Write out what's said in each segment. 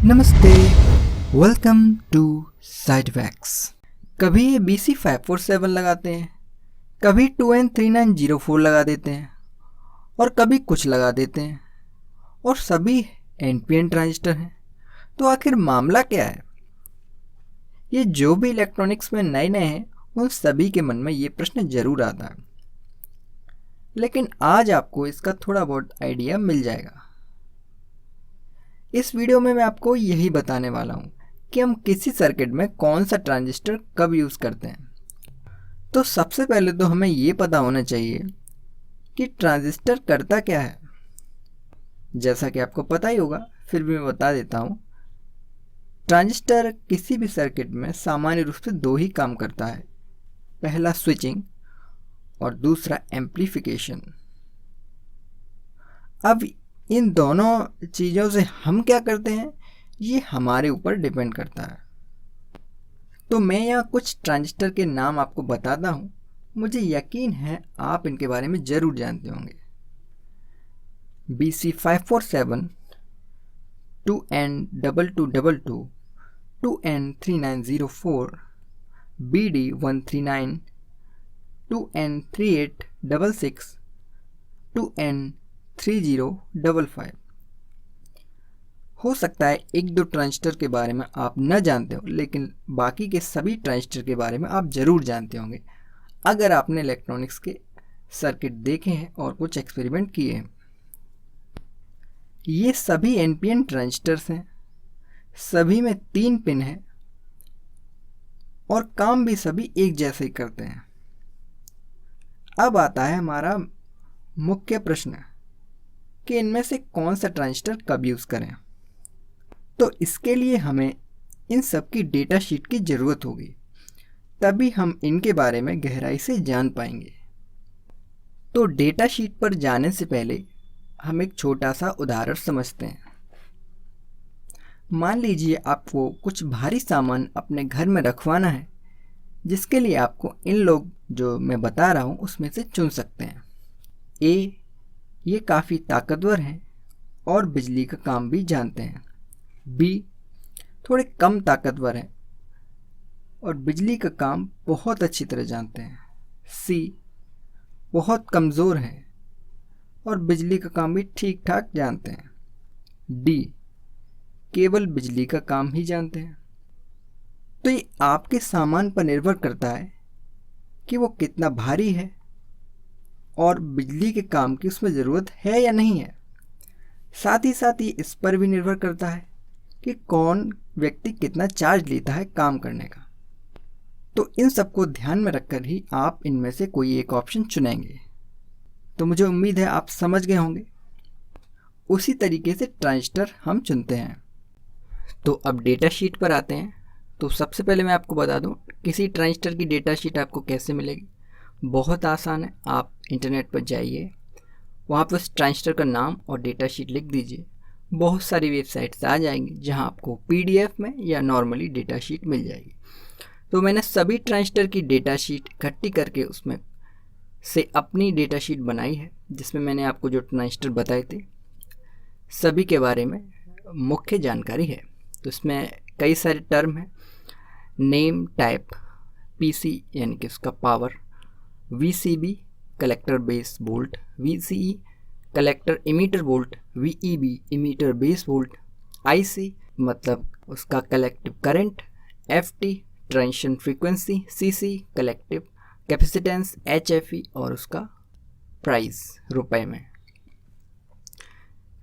नमस्ते, welcome to साइडवैक्स। कभी ये BC547 लगाते हैं, कभी 2N3904 लगा देते हैं और कभी कुछ लगा देते हैं और सभी NPN ट्रांजिस्टर हैं। तो आखिर मामला क्या है? ये जो भी इलेक्ट्रॉनिक्स में नए नए हैं उन सभी के मन में ये प्रश्न जरूर आता है, लेकिन आज आपको इसका थोड़ा बहुत आइडिया मिल जाएगा। इस वीडियो में मैं आपको यही बताने वाला हूँ कि हम किसी सर्किट में कौन सा ट्रांजिस्टर कब यूज़ करते हैं। तो सबसे पहले तो हमें ये पता होना चाहिए कि ट्रांजिस्टर करता क्या है। जैसा कि आपको पता ही होगा, फिर भी मैं बता देता हूँ। ट्रांजिस्टर किसी भी सर्किट में सामान्य रूप से दो ही काम करता है, पहला स्विचिंग और दूसरा एम्प्लीफिकेशन। अब इन दोनों चीज़ों से हम क्या करते हैं ये हमारे ऊपर डिपेंड करता है। तो मैं यहाँ कुछ ट्रांजिस्टर के नाम आपको बताता हूँ, मुझे यकीन है आप इनके बारे में ज़रूर जानते होंगे। BC547, 2N2222, 2N3904, BD139, 2N3866, 2N3055। हो सकता है एक दो ट्रांजिस्टर के बारे में आप न जानते हो, लेकिन बाकी के सभी ट्रांजिस्टर के बारे में आप ज़रूर जानते होंगे अगर आपने इलेक्ट्रॉनिक्स के सर्किट देखे हैं और कुछ एक्सपेरिमेंट किए हैं। ये सभी NPN ट्रांजिस्टर्स हैं, सभी में 3 पिन हैं और काम भी सभी एक जैसे ही करते हैं। अब आता है हमारा मुख्य प्रश्न कि इनमें से कौन सा ट्रांजिस्टर कब यूज़ करें। तो इसके लिए हमें इन सब की डेटा शीट की ज़रूरत होगी, तभी हम इनके बारे में गहराई से जान पाएंगे। तो डेटा शीट पर जाने से पहले हम एक छोटा सा उदाहरण समझते हैं। मान लीजिए आपको कुछ भारी सामान अपने घर में रखवाना है, जिसके लिए आपको इन लोग जो मैं बता रहा हूँ उसमें से चुन सकते हैं। A, ये काफ़ी ताकतवर हैं और बिजली का काम भी जानते हैं। B, थोड़े कम ताकतवर हैं और बिजली का काम बहुत अच्छी तरह जानते हैं। C, बहुत कमज़ोर हैं और बिजली का काम भी ठीक ठाक जानते हैं। D, केवल बिजली का काम ही जानते हैं। तो ये आपके सामान पर निर्भर करता है कि वो कितना भारी है और बिजली के काम की उसमें ज़रूरत है या नहीं है। साथ ही साथ ये इस पर भी निर्भर करता है कि कौन व्यक्ति कितना चार्ज लेता है काम करने का। तो इन सबको ध्यान में रखकर ही आप इनमें से कोई एक ऑप्शन चुनेंगे। तो मुझे उम्मीद है आप समझ गए होंगे। उसी तरीके से ट्रांजिस्टर हम चुनते हैं। तो अब डेटा शीट पर आते हैं। तो सबसे पहले मैं आपको बता दूं किसी ट्रांजिस्टर की डेटा शीट आपको कैसे मिलेगी। बहुत आसान है, आप इंटरनेट पर जाइए, वहाँ पर उस ट्रांजिस्टर का नाम और डेटा शीट लिख दीजिए। बहुत सारी वेबसाइट्स आ जाएंगी जहाँ आपको PDF में या नॉर्मली डेटा शीट मिल जाएगी। तो मैंने सभी ट्रांजिस्टर की डेटा शीट इकट्ठी करके उसमें से अपनी डेटा शीट बनाई है, जिसमें मैंने आपको जो ट्रांजिस्टर बताए थे सभी के बारे में मुख्य जानकारी है। तो इसमें कई सारे टर्म हैं, नेम, टाइप, PC यानी कि उसका power, VCB collector base volt, VCE collector emitter volt, VEB emitter base volt, IC मतलब उसका collective current, FT transition frequency, CC collective capacitance, HFE और उसका प्राइस रुपए में।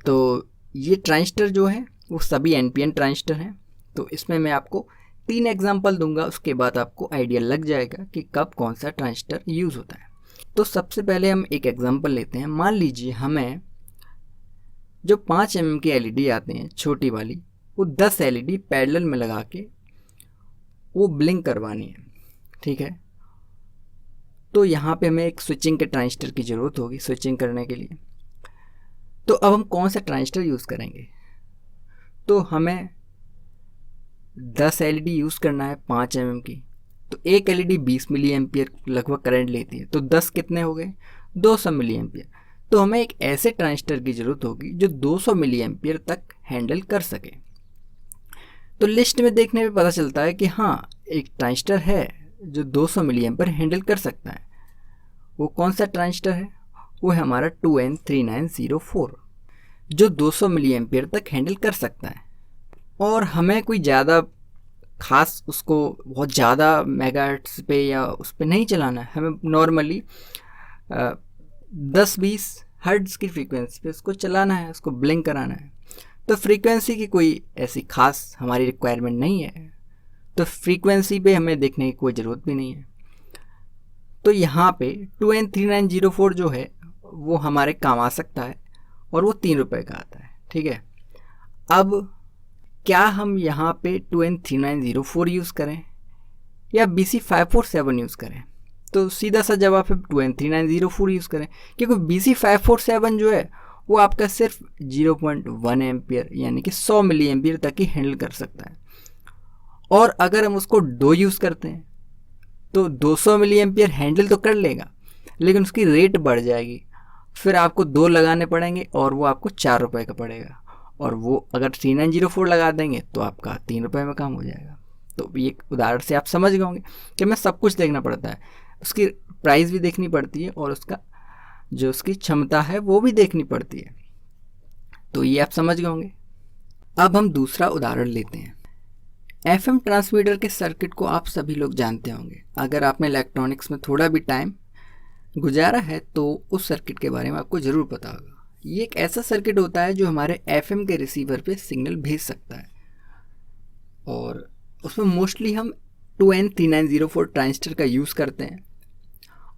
तो ये ट्रांजिस्टर जो है वो सभी NPN ट्रांजिस्टर हैं। तो इसमें मैं आपको 3 एग्जाम्पल दूंगा, उसके बाद आपको आइडिया लग जाएगा कि कब कौन सा ट्रांजिस्टर यूज़ होता है। तो सबसे पहले हम एक एग्जाम्पल लेते हैं। मान लीजिए हमें जो 5 mm की LED आते हैं छोटी वाली, वो 10 LED पैरेलल में लगा के वो ब्लिंक करवानी है, ठीक है। तो यहाँ पे हमें एक स्विचिंग के ट्रांजिस्टर की ज़रूरत होगी स्विचिंग करने के लिए। तो अब हम कौन सा ट्रांजिस्टर यूज़ करेंगे? तो हमें 10 LED यूज़ करना है 5 mm की। तो एक LED 20 मिली एम्पियर लगभग करंट लेती है, तो 10 कितने हो गए? 200 मिली एम्पियर। तो हमें एक ऐसे ट्रांजिस्टर की ज़रूरत होगी जो 200 मिली एम्पियर तक हैंडल कर सके। तो लिस्ट में देखने पे पता चलता है कि हाँ, एक ट्रांजिस्टर है जो 200 मिली एम्पीयर हैंडल कर सकता है। वो कौन सा ट्रांजिस्टर है? वो है हमारा 2N3904 जो 200 मिली एम्पीयर तक हैंडल कर सकता है। और हमें कोई ज़्यादा खास उसको बहुत ज़्यादा मेगाहर्ट्ज़ पे या उस पर नहीं चलाना है, हमें नॉर्मली 10-20 हर्ट्ज़ की फ्रीक्वेंसी पे उसको चलाना है, उसको ब्लिंक कराना है। तो फ्रीक्वेंसी की कोई ऐसी खास हमारी रिक्वायरमेंट नहीं है, तो फ्रीक्वेंसी पे हमें देखने की कोई ज़रूरत भी नहीं है। तो यहाँ पे 2N3904 जो है वो हमारे काम आ सकता है और वो 3 रुपये का आता है। ठीक है, अब क्या हम यहाँ पे 2N3904 यूज़ करें या BC547 यूज़ करें? तो सीधा सा जवाब है 2N3904 यूज़ करें, क्योंकि BC547 जो है वो आपका सिर्फ 0.1 एम्पियर यानी कि 100 मिली एम्पियर तक ही हैंडल कर सकता है। और अगर हम उसको 2 यूज़ करते हैं तो 200 मिली एम्पियर हैंडल तो कर लेगा, लेकिन उसकी रेट बढ़ जाएगी। फिर आपको 2 लगाने पड़ेंगे और वो आपको 4 रुपये का पड़ेगा। और वो अगर 3904 लगा देंगे तो आपका 3 रुपये में काम हो जाएगा। तो ये उदाहरण से आप समझ गए होंगे कि हमें सब कुछ देखना पड़ता है, उसकी प्राइस भी देखनी पड़ती है और उसका जो उसकी क्षमता है वो भी देखनी पड़ती है। तो ये आप समझ गए होंगे। अब हम दूसरा उदाहरण लेते हैं। FM ट्रांसमीटर के सर्किट को आप सभी लोग जानते होंगे। अगर आपने इलेक्ट्रॉनिक्स में थोड़ा भी टाइम गुजारा है तो उस सर्किट के बारे में आपको ज़रूर पता होगा। ये एक ऐसा सर्किट होता है जो हमारे FM के रिसीवर पे सिग्नल भेज सकता है, और उसमें मोस्टली हम 2N3904 ट्रांजिस्टर का यूज़ करते हैं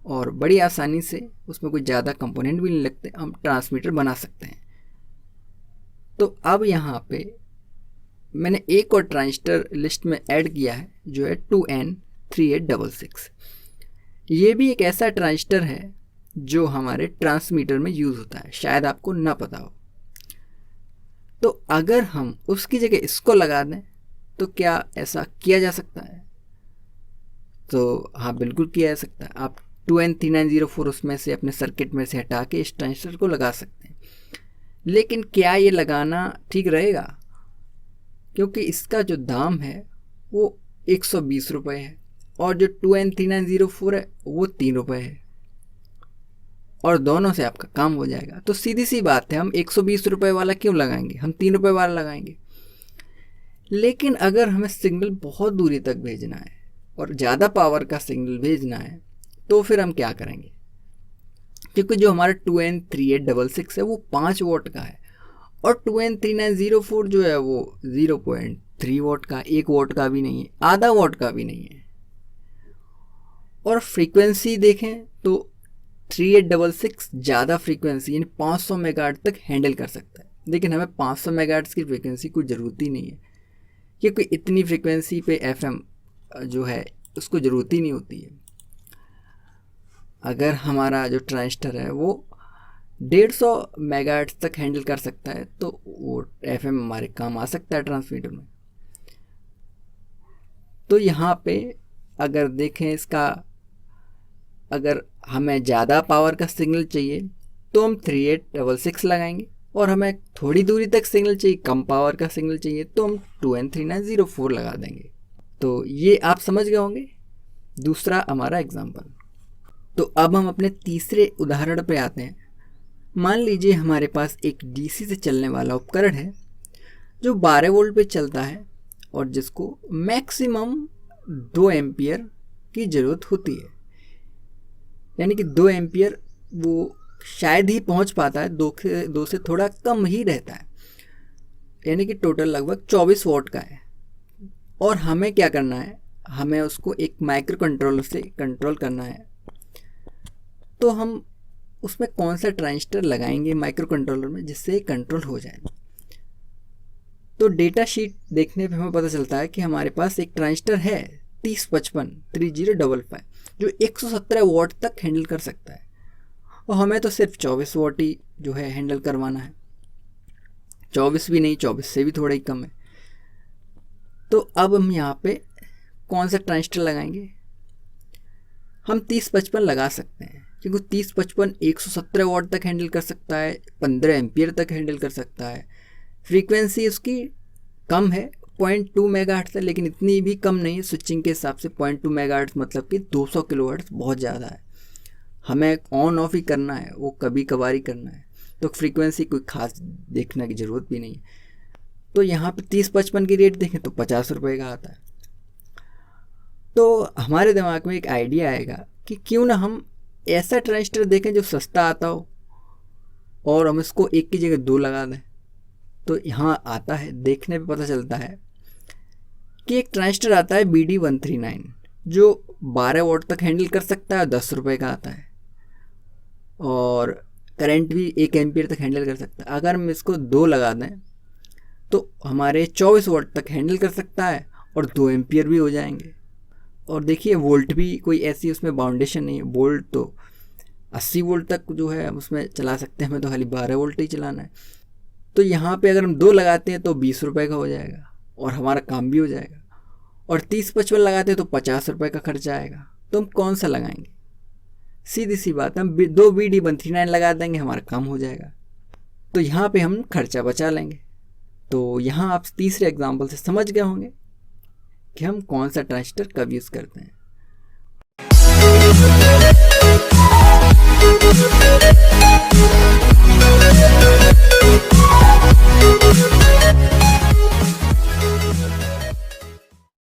और बड़ी आसानी से उसमें कोई ज़्यादा कंपोनेंट भी नहीं लगते, हम ट्रांसमीटर बना सकते हैं। तो अब यहाँ पे मैंने एक और ट्रांजिस्टर लिस्ट में ऐड किया है जो है 2N3866। ये भी एक ऐसा ट्रांजिस्टर है जो हमारे ट्रांसमीटर में यूज़ होता है, शायद आपको ना पता हो। तो अगर हम उसकी जगह इसको लगा दें तो क्या ऐसा किया जा सकता है? तो हाँ, बिल्कुल किया जा सकता है। आप 2N3904 उसमें से अपने सर्किट में से हटा के इस ट्रांजिस्टर को लगा सकते हैं। लेकिन क्या ये लगाना ठीक रहेगा? क्योंकि इसका जो दाम है वो 120 रुपये है और जो 2N3904 है वो 3 रुपये है, और दोनों से आपका काम हो जाएगा। तो सीधी सी बात है, हम 120 रुपये वाला क्यों लगाएंगे, हम 3 रुपये वाला लगाएंगे। लेकिन अगर हमें सिग्नल बहुत दूरी तक भेजना है और ज़्यादा पावर का सिग्नल भेजना है तो फिर हम क्या करेंगे? क्योंकि जो हमारा 2N3866 है वो 5 वोट का है और 2N3904 जो है वो 0.3 वोट का, 1 वोट का भी नहीं है, आधा वोट का भी नहीं है। और फ्रीक्वेंसी देखें तो 3866 ज़्यादा फ्रीक्वेंसी यानी 500 मेगाहर्ट्ज़ तक हैंडल कर सकता है, लेकिन हमें 500 मेगाहर्ट्ज़ की फ्रीक्वेंसी कोई ज़रूरत ही नहीं है, क्योंकि इतनी फ्रीक्वेंसी पे FM जो है उसको ज़रूरत ही नहीं होती है। अगर हमारा जो ट्रांजिस्टर है वो 150 मेगाहर्ट्ज़ तक हैंडल कर सकता है तो वो FM हमारे काम आ सकता है ट्रांसमीटर में। तो यहाँ पे अगर देखें इसका, अगर हमें ज़्यादा पावर का सिग्नल चाहिए तो हम 3866 लगाएंगे, और हमें थोड़ी दूरी तक सिग्नल चाहिए, कम पावर का सिग्नल चाहिए तो हम 2N3904 लगा देंगे। तो ये आप समझ गए होंगे दूसरा हमारा एग्जाम्पल। तो अब हम अपने तीसरे उदाहरण पे आते हैं। मान लीजिए हमारे पास एक DC से चलने वाला उपकरण है जो 12 वोल्ट पे चलता है और जिसको मैक्सिमम 2 एम्पियर की ज़रूरत होती है, यानी कि 2 एम्पियर वो शायद ही पहुंच पाता है, 2 से थोड़ा कम ही रहता है, यानी कि टोटल लगभग 24 वोट का है। और हमें क्या करना है, हमें उसको एक माइक्रो कंट्रोलर से कंट्रोल करना है। तो हम उसमें कौन सा ट्रांजिस्टर लगाएंगे माइक्रो कंट्रोलर में जिससे कंट्रोल हो जाए? तो डेटा शीट देखने पे हमें पता चलता है कि हमारे पास एक ट्रांजिस्टर है 3055 जो 117 वॉट तक हैंडल कर सकता है, और हमें तो सिर्फ 24 वॉट ही जो है हैंडल करवाना है, 24 भी नहीं, 24 से भी थोड़ा ही कम है। तो अब हम यहाँ पे कौन सा ट्रांजिस्टर लगाएंगे? हम 3055 लगा सकते हैं, क्योंकि 3055 117 वॉट तक हैंडल कर सकता है, 15 एम्पियर तक हैंडल कर सकता है, फ्रीक्वेंसी उसकी कम है 0.2 मेगाहर्ट्ज़ है, लेकिन इतनी भी कम नहीं है स्विचिंग के हिसाब से। 0.2 मेगाहर्ट्ज़ मतलब कि 200 किलोहर्ट्ज़ बहुत ज़्यादा है। हमें ऑन ऑफ ही करना है, वो कभी कभार ही करना है, तो फ्रीक्वेंसी कोई खास देखने की ज़रूरत भी नहीं है। तो यहाँ पे 30-55 की रेट देखें तो 50 रुपये का आता है। तो हमारे दिमाग में एक आइडिया आएगा कि क्यों ना हम ऐसा ट्रांजिस्टर देखें जो सस्ता आता हो और हम इसको एक की जगह 2 लगा दें। तो यहाँ आता है, देखने पे पता चलता है कि एक ट्रांजिस्टर आता है BD139 जो 12 वोल्ट तक हैंडल कर सकता है, 10 रुपये का आता है, और करंट भी 1 एम्पियर तक हैंडल कर सकता है। अगर हम इसको 2 लगा दें तो हमारे 24 वोल्ट तक हैंडल कर सकता है और 2 एम्पियर भी हो जाएंगे। और देखिए वोल्ट भी कोई ऐसी उसमें बाउंडेशन नहीं है, वोल्ट तो 80 वोल्ट तक जो है उसमें चला सकते हैं, हमें तो खाली 12 वोल्ट ही चलाना है। तो यहाँ पे अगर हम 2 लगाते हैं तो 20 रुपये का हो जाएगा और हमारा काम भी हो जाएगा, और 30-55 लगाते हैं तो 50 रुपये का खर्चा आएगा। तो हम कौन सा लगाएंगे? सीधी सी बात, हम 2 BD139 लगा देंगे, हमारा काम हो जाएगा। तो यहाँ पे हम खर्चा बचा लेंगे। तो यहाँ आप तीसरे एग्जाम्पल से समझ गए होंगे कि हम कौन सा ट्रांजिस्टर कब यूज़ करते हैं।